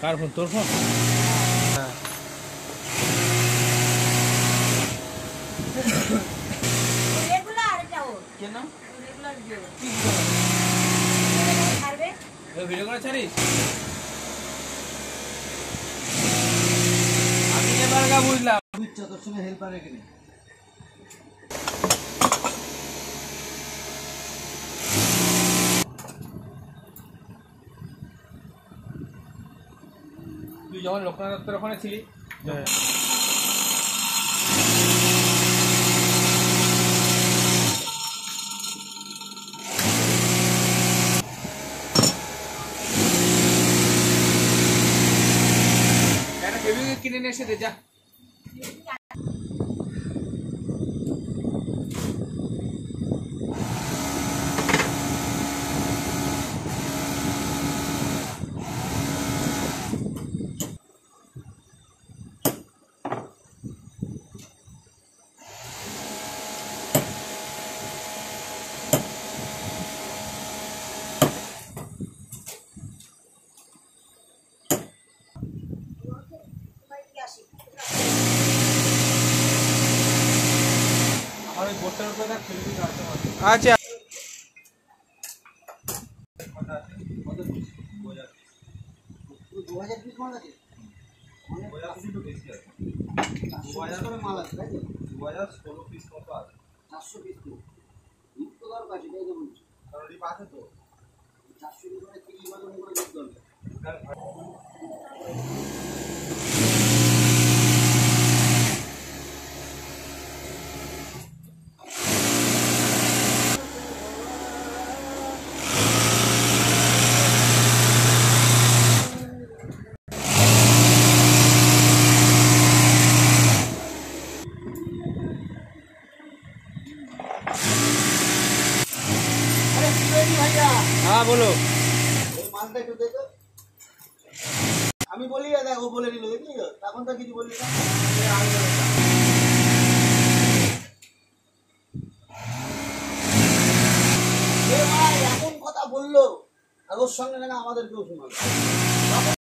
কার phone? তোর phone? হ্যাঁ। কেন ভিডিও করে ছাড়িস? আমি এবার বুঝলাম তোর সঙ্গে হেল্পার রেখে নে। তুই যখন লোকনাথ দত্তের ওখানে ছিলি কিনে নিয়ে এসে দে যা। আচ্ছা हाँ बोलो। আমি বলি দেখো বলে নিল দেখলি তখন তো কিছু বললি না। এমন কথা বললো আগের সঙ্গে না আমাদেরকেও শোনালো।